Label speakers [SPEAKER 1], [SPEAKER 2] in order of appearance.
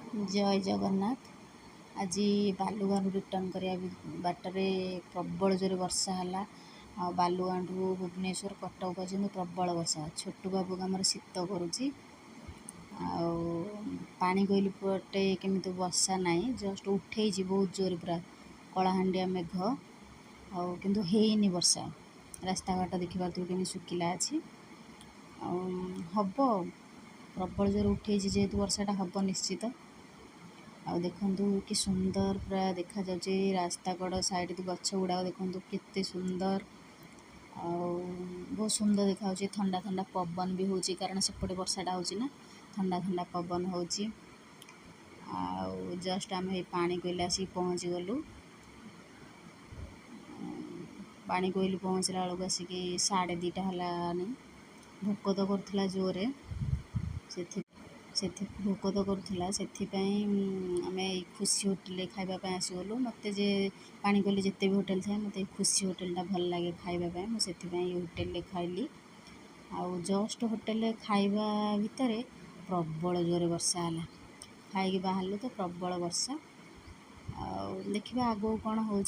[SPEAKER 1] जय जगन्नाथ। आज बालुगाँ रिटर्न करने बाटर प्रबल जोर वर्षा है। बालुगाँ भुवनेश्वर कटक पर्यटन प्रबल वर्षा। छोटू बाबू आमर शीत करुच्ची पानी कोइली पटे केमी वर्षा नाई जस्ट उठे बहुत जोर पूरा कलाहांडिया मेघ किंतु हेनी वर्षा। रास्ता घाट देखा कि शुखिला अच्छी हम प्रबल जोर उठे जेहेतु वर्षाटा हम निश्चित। देखु कि सुंदर पूरा देखा जाउछे रास्ता कड़ साइड गछ गुड़ा देखु केते सुंदर बहुत सुंदर देखा ठंडा ठंडा पवन भी होची कारण सेपटे वर्षाटा होची ना ठंडा ठंडा पवन होची। जस्ट आम पानी कोइली आसी पहुँची गलु। पानी कोइली पहुँचला बेलू आसिक 2:30 है। भोक तो करुला जोरे से भोक तो करुला से आम खुशी होटेल खावाई आसीगलु। मत जे पानी कोइली जिते भी होटेल थाए मत खुशी होटेलटा भल लगे खावाई मुझे होटेल खाइली। जस्ट होटेल खाइबा भितर प्रबल जोर वर्षा है। खाई बाहर तो प्रबल वर्षा देखा आगो कौन हो।